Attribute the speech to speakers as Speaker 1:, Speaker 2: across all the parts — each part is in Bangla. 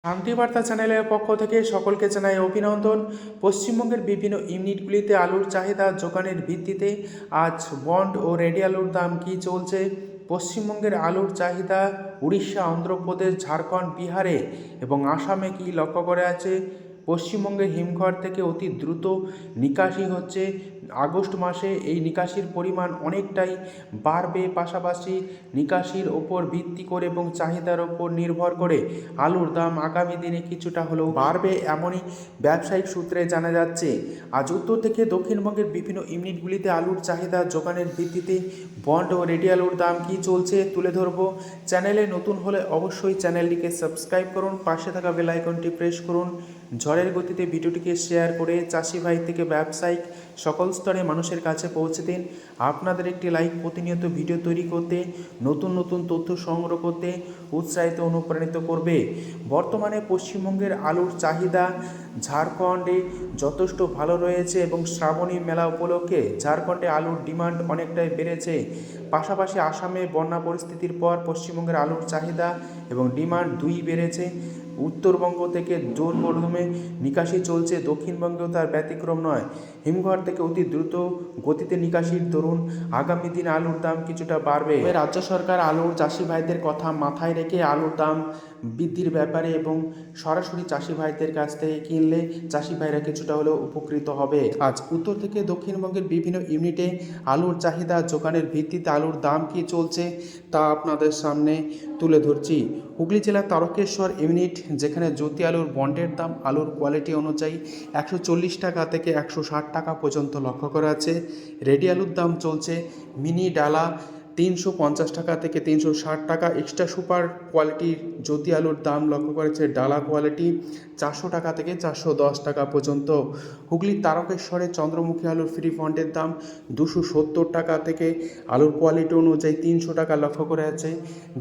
Speaker 1: শান্তিবার্তা চ্যানেলের পক্ষ থেকে সকলকে জানাই অভিনন্দন। পশ্চিমবঙ্গের বিভিন্ন ইউনিটগুলিতে আলুর চাহিদা যোগানের ভিত্তিতে আজ বন্ড ও রেডি আলুর দাম কী চলছে, পশ্চিমবঙ্গের আলুর চাহিদা উড়িষ্যা, অন্ধ্রপ্রদেশ, ঝাড়খণ্ড, বিহারে এবং আসামে কী লক্ষ্য করে আছে। পশ্চিমবঙ্গের হিমঘর থেকে অতি দ্রুত নিকাশি হচ্ছে। আগস্ট মাসে এই নিকাশির পরিমাণ অনেকটাই বাড়বে। পাশাপাশি নিকাশির ওপর ভিত্তি করে এবং চাহিদার ওপর নির্ভর করে আলুর দাম আগামী দিনে কিছুটা হলেও বাড়বে, এমনই ব্যবসায়িক সূত্রে জানা যাচ্ছে। আজ উত্তর থেকে দক্ষিণবঙ্গের বিভিন্ন ইউনিটগুলিতে আলুর চাহিদা যোগানের ভিত্তিতে বন্ড ও রেডি আলুর দাম কী চলছে তুলে ধরবো। চ্যানেলে নতুন হলে অবশ্যই চ্যানেলটিকে সাবস্ক্রাইব করুন, পাশে থাকা বেল আইকনটি প্রেস করুন। ঝড়ের গতিতে ভিডিওটিকে শেয়ার করে চাষি ভাই থেকে ব্যবসায়িক সকল স্তরে মানুষের কাছে পৌঁছে দিন। আপনাদের একটি লাইক প্রতিনিয়ত ভিডিও তৈরি করতে, নতুন নতুন তথ্য সংগ্রহ করতে উৎসাহিত অনুপ্রাণিত করবে। বর্তমানে পশ্চিমবঙ্গের আলুর চাহিদা ঝাড়খণ্ডে যথেষ্ট ভালো রয়েছে এবং শ্রাবণী মেলা উপলক্ষে ঝাড়খণ্ডে আলুর ডিমান্ড অনেকটাই বেড়েছে। পাশাপাশি আসামে বন্যা পরিস্থিতির পর পশ্চিমবঙ্গের আলুর চাহিদা এবং ডিমান্ড দুই বেড়েছে। উত্তরবঙ্গ থেকে জোর কদমে নিকাশি চলছে, দক্ষিণবঙ্গেও তার ব্যতিক্রম নয়। হিমঘর থেকে অতি দ্রুত গতিতে নিকাশির দরুন আগামী দিন আলুর দাম কিছুটা বাড়বে। রাজ্য সরকার আলুর চাষি ভাইদের কথা মাথায় রেখে আলুর দাম বৃদ্ধির ব্যাপারে এবং সরাসরি চাষি ভাইদের কাছ থেকে কিনলে চাষি ভাইরা কিছুটা হলেও উপকৃত হবে। আজ উত্তর থেকে দক্ষিণবঙ্গের বিভিন্ন ইউনিটে আলুর চাহিদা যোগানের ভিত্তিতে আলুর দাম কী চলছে তা আপনাদের সামনে তুলে ধরছি। হুগলি জেলার তারকেশ্বর ইউনিট, যেখানে জ্যোতি আলুর বন্ডের দাম আলুর কোয়ালিটি অনুযায়ী 140 টাকা থেকে 160 টাকা পর্যন্ত লক্ষ্য করা আছে। রেডি আলুর দাম চলছে মিনি ডালা 350 টাকা থেকে 360 টাকা। এক্সট্রা সুপার কোয়ালিটির জ্যোতি আলুর দাম লক্ষ্য করেছে ডালা কোয়ালিটি 400 টাকা থেকে 410 টাকা পর্যন্ত। হুগলির তারকেশ্বরে চন্দ্রমুখী আলুর ফ্রি বন্ডের দাম 270 টাকা থেকে আলুর কোয়ালিটি অনুযায়ী 300 টাকা লক্ষ্য করে আছে।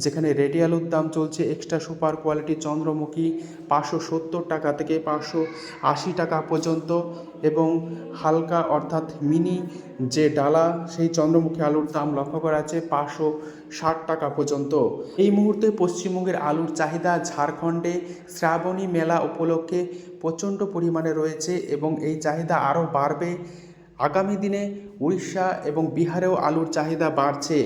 Speaker 1: যেখানে রেডি আলুর দাম চলছে এক্সট্রা সুপার কোয়ালিটি চন্দ্রমুখী 570 টাকা থেকে 580 টাকা পর্যন্ত এবং হালকা অর্থাৎ মিনি যে ডালা সেই চন্দ্রমুখী আলুর দাম লক্ষ্য করা আছে 560 টাকা পর্যন্ত। এই মুহূর্তে পশ্চিমবঙ্গের আলুর চাহিদা ঝাড়খণ্ডে শ্রাবণী মেলা উপলক্ষে প্রচণ্ড পরিমাণে রয়েছে এবং এই চাহিদা আরও বাড়বে। আগামী দিনে উড়িষ্যা এবং বিহারেও আলুর চাহিদা বাড়ছে।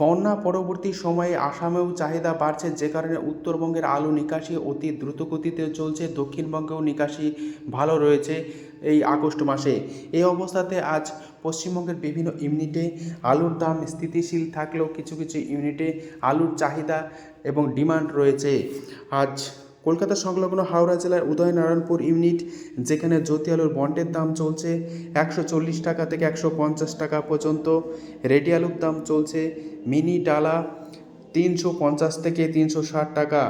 Speaker 1: বন্যা পরবর্তী সময়ে আসামেও চাহিদা বাড়ছে, যে কারণে উত্তরবঙ্গের আলু নিকাশি অতি দ্রুতগতিতে চলছে, দক্ষিণবঙ্গেও নিকাশি ভালো রয়েছে এই আগস্ট মাসে। এই অবস্থাতে আজ পশ্চিমবঙ্গের বিভিন্ন ইউনিটে আলুর দাম স্থিতিশীল থাকলেও কিছু কিছু ইউনিটে আলুর চাহিদা এবং ডিমান্ড রয়েছে। আজ কলকাতা সংলগ্ন হাওড়া জেলার উদয়নারায়ণপুর ইউনিট, যেখানে জ্যোতি আলুর বন্ডের দাম চলছে 140 টাকা থেকে 150 টাকা পর্যন্ত। রেডি আলুর দাম চলছে মিনি ডালা 350 থেকে 360 টাকা।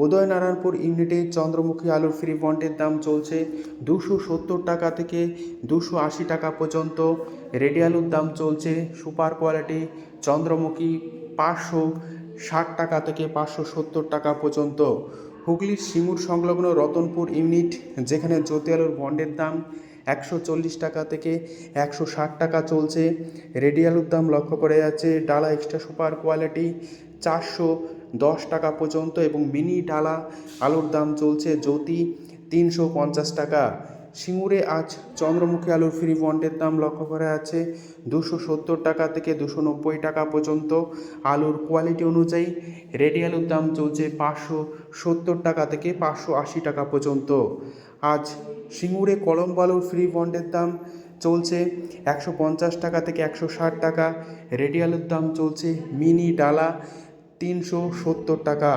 Speaker 1: উদয়নারায়ণপুর ইউনিটে চন্দ্রমুখী আলুর ফ্রি বন্ডের দাম চলছে 270 টাকা থেকে 280 টাকা পর্যন্ত। রেডি আলুর দাম চলছে সুপার কোয়ালিটি চন্দ্রমুখী 560 টাকা থেকে 570 টাকা পর্যন্ত। হুগলির সিঙ্গুর সংলগ্ন রতনপুর ইউনিট, যেখানে জ্যোতি আলুর বন্ডের দাম 140 টাকা থেকে 160 টাকা চলছে। রেডি আলুর দাম লক্ষ্য করে যাচ্ছে ডালা এক্সট্রা সুপার কোয়ালিটি 410 টাকা পর্যন্ত এবং মিনি ডালা আলুর দাম চলছে জ্যোতি 350 টাকা। সিঙ্গুরে আজ চন্দ্রমুখী আলুর ফ্রি বন্ডের দাম লক্ষ্য করা আছে 270 টাকা থেকে 290 টাকা পর্যন্ত আলুর কোয়ালিটি অনুযায়ী। রেডি আলুর দাম চলছে 570 টাকা থেকে 580 টাকা পর্যন্ত। আজ সিঙ্গুরে কলম্বো আলুর ফ্রি বন্ডের দাম চলছে 150 টাকা থেকে 160 টাকা। রেডি আলুর দাম চলছে মিনি ডালা 370 টাকা।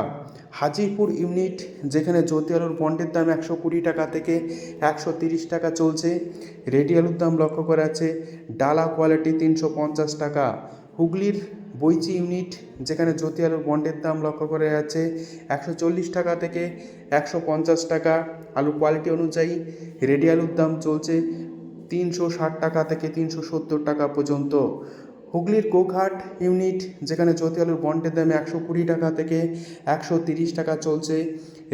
Speaker 1: হাজিপুর ইউনিট, যেখানে জ্যোতি আলুর বন্ডের দাম 120 টাকা থেকে 130 টাকা চলছে। রেডি আলুর দাম লক্ষ্য করা আছে ডালা কোয়ালিটি 350 টাকা। হুগলির বৈচি ইউনিট, যেখানে জ্যোতি আলুর বন্ডের দাম লক্ষ্য করা যাচ্ছে 140 টাকা থেকে 150 টাকা আলুর কোয়ালিটি অনুযায়ী। রেডি আলুর দাম চলছে 360 টাকা থেকে 370 টাকা পর্যন্ত। হুগলির গোঘাট ইউনিট, যেখানে জ্যোতি আলুর বন্ডের দাম 120 টাকা থেকে 130 টাকা চলছে।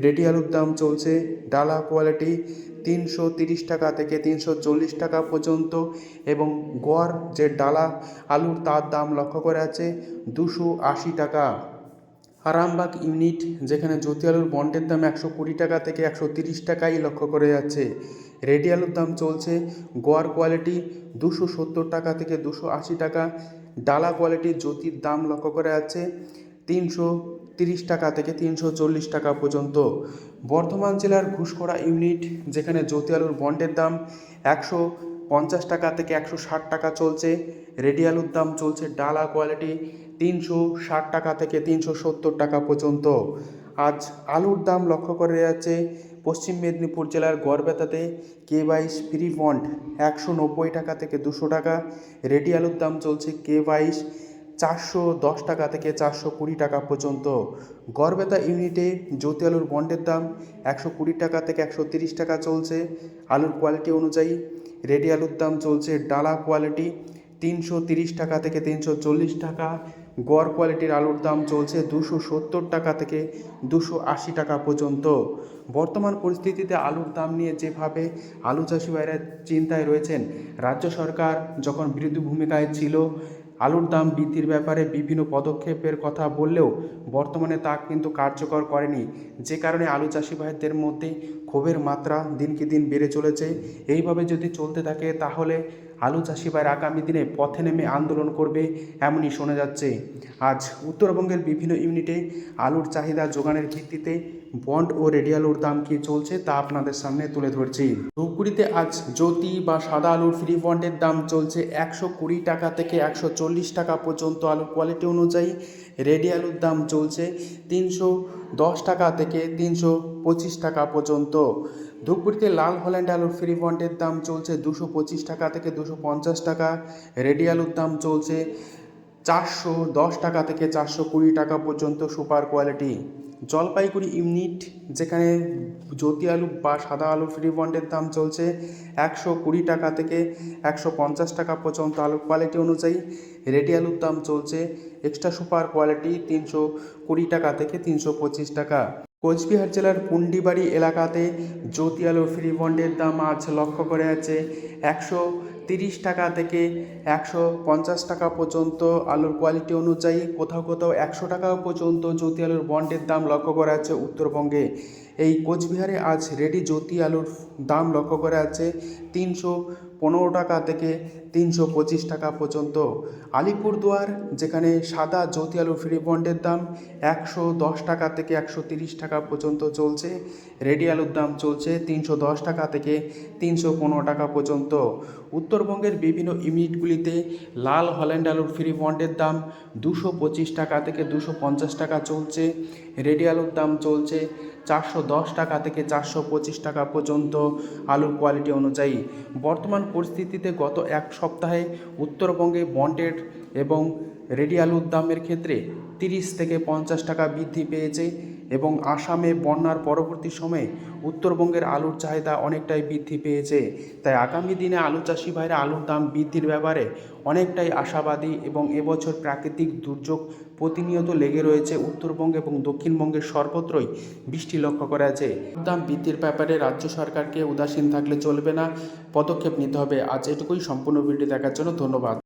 Speaker 1: রেডি আলুর দাম চলছে ডালা কোয়ালিটি 330 টাকা থেকে 340 টাকা পর্যন্ত এবং গড় যে ডালা আলুর তার দাম লক্ষ্য করে আছে 280 টাকা। আরামবাগ ইউনিট, যেখানে জ্যোতি আলুর বন্ডের দাম 120 টাকা থেকে 130 টাকাই লক্ষ্য করে যাচ্ছে। রেডি আলুর দাম চলছে গোয়ার কোয়ালিটি 270 টাকা থেকে 280 টাকা। ডালা কোয়ালিটির জ্যোতির দাম লক্ষ্য করে যাচ্ছে 330 টাকা থেকে 340 টাকা পর্যন্ত। বর্ধমান জেলার ঘুষকরা ইউনিট, যেখানে জ্যোতি আলুর বন্ডের দাম 150 টাকা থেকে 160 টাকা চলছে। রেডি আলুর দাম চলছে ডালা কোয়ালিটি 360 টাকা থেকে 370 টাকা পর্যন্ত। আজ আলুর দাম লক্ষ্য করে যাচ্ছে পশ্চিম মেদিনীপুর জেলার গড়বেতাতে K22 ফ্রি বন্ড 190 টাকা থেকে 200 টাকা। রেডি আলুর দাম চলছে K22 410 টাকা থেকে 420 টাকা পর্যন্ত। গড়বেতা ইউনিটে জ্যোতি আলুর বন্ডের দাম 120 টাকা থেকে 130 টাকা চলছে আলুর কোয়ালিটি অনুযায়ী। রেডি আলুর দাম চলছে ডালা কোয়ালিটি 330 টাকা থেকে 340 টাকা। গড় কোয়ালিটির আলুর দাম চলছে 270 টাকা থেকে 280 টাকা পর্যন্ত। বর্তমান পরিস্থিতিতে আলুর দাম নিয়ে যেভাবে আলু চাষি ভাইরা চিন্তায় রয়েছেন, রাজ্য সরকার যখন বিরোধী ভূমিকায় ছিল, আলুর দাম বৃদ্ধির ব্যাপারে বিভিন্ন পদক্ষেপের কথা বললেও বর্তমানে তা কিন্তু কার্যকর করেনি, যে কারণে আলু চাষি ভাইদের মধ্যে ক্ষোভের মাত্রা দিনকে দিন বেড়ে চলেছে। এইভাবে যদি চলতে থাকে তাহলে আলু চাষি ভাইরা আগামী দিনে পথে নেমে আন্দোলন করবে, এমনই শোনা যাচ্ছে। আজ উত্তরবঙ্গের বিভিন্ন ইউনিটে আলুর চাহিদা যোগানের ভিত্তিতে বন্ড ও রেডি আলুর দাম কী চলছে তা আপনাদের সামনে তুলে ধরছি। ধূপগুড়িতে আজ জ্যোতি বা সাদা আলুর ফ্রি বন্ডের দাম চলছে 120 টাকা থেকে 140 টাকা পর্যন্ত আলুর কোয়ালিটি অনুযায়ী। রেডি আলুর দাম চলছে 310 টাকা থেকে 325 টাকা পর্যন্ত। ধূপগুড়িতে লাল হল্যান্ড আলুর ফ্রি বন্ডের দাম চলছে 225 টাকা থেকে 250 টাকা। রেডি আলুর দাম চলছে 410 টাকা থেকে 420 টাকা পর্যন্ত সুপার কোয়ালিটি। জলপাইগুড়ি ইউনিট, যেখানে জ্যোতি আলু বা সাদা আলু ফ্রি বন্ডের দাম চলছে 120 টাকা থেকে 150 টাকা পর্যন্ত আলুর কোয়ালিটি অনুযায়ী। রেডি আলুর দাম চলছে এক্সট্রা সুপার কোয়ালিটি 320 টাকা থেকে 325 টাকা। কোচবিহার জেলার পুন্ডিবাড়ি এলাকাতে জ্যোতি আলুর ফ্রি বন্ডের দাম আজ লক্ষ্য করে আছে 130 টাকা থেকে 150 টাকা পর্যন্ত আলুর কোয়ালিটি অনুযায়ী। কোথাও কোথাও 100 টাকা পর্যন্ত জ্যোতি আলুর বন্ডের দাম লক্ষ্য করা যাচ্ছে উত্তরবঙ্গে। এই কোচবিহারে আজ রেডি জ্যোতি আলুর দাম লক্ষ্য করা যাচ্ছে 315 টাকা থেকে 325 টাকা পর্যন্ত। আলিপুরদুয়ার, যেখানে সাদা জ্যোতি আলু ফ্রি বন্ডের দাম 110 টাকা থেকে 130 টাকা পর্যন্ত চলছে। রেডি আলুর দাম চলছে 310 টাকা থেকে 315 টাকা পর্যন্ত। উত্তরবঙ্গের বিভিন্ন ইউনিটগুলিতে লাল হল্যান্ড আলুর ফ্রি বন্ডের দাম 225 টাকা থেকে 250 টাকা চলছে। রেডি আলুর দাম চলছে 410 টাকা থেকে 425 টাকা পর্যন্ত আলুর কোয়ালিটি অনুযায়ী। বর্তমান পরিস্থিতিতে গত এক সপ্তাহে উত্তরবঙ্গে বন্ডের এবং রেডি আলুর দামের ক্ষেত্রে 30 থেকে 50 টাকা বৃদ্ধি পেয়েছে এবং আসামে বন্যার পরবর্তী সময়ে উত্তরবঙ্গের আলুর চাহিদা অনেকটাই বৃদ্ধি পেয়েছে। তাই আগামী দিনে আলু চাষি ভাইরা আলুর দাম বৃদ্ধির ব্যাপারে অনেকটাই আশাবাদী এবং এবছর প্রাকৃতিক দুর্যোগ প্রতিনিয়ত লেগে রয়েছে উত্তরবঙ্গ এবং দক্ষিণবঙ্গের সর্বত্রই বৃষ্টি লক্ষ্য করা আছে। দাম বৃদ্ধির ব্যাপারে রাজ্য সরকারকে উদাসীন থাকলে চলবে না, পদক্ষেপ নিতে হবে। আজ এটুকুই। সম্পূর্ণ ভিডিও দেখার জন্য ধন্যবাদ।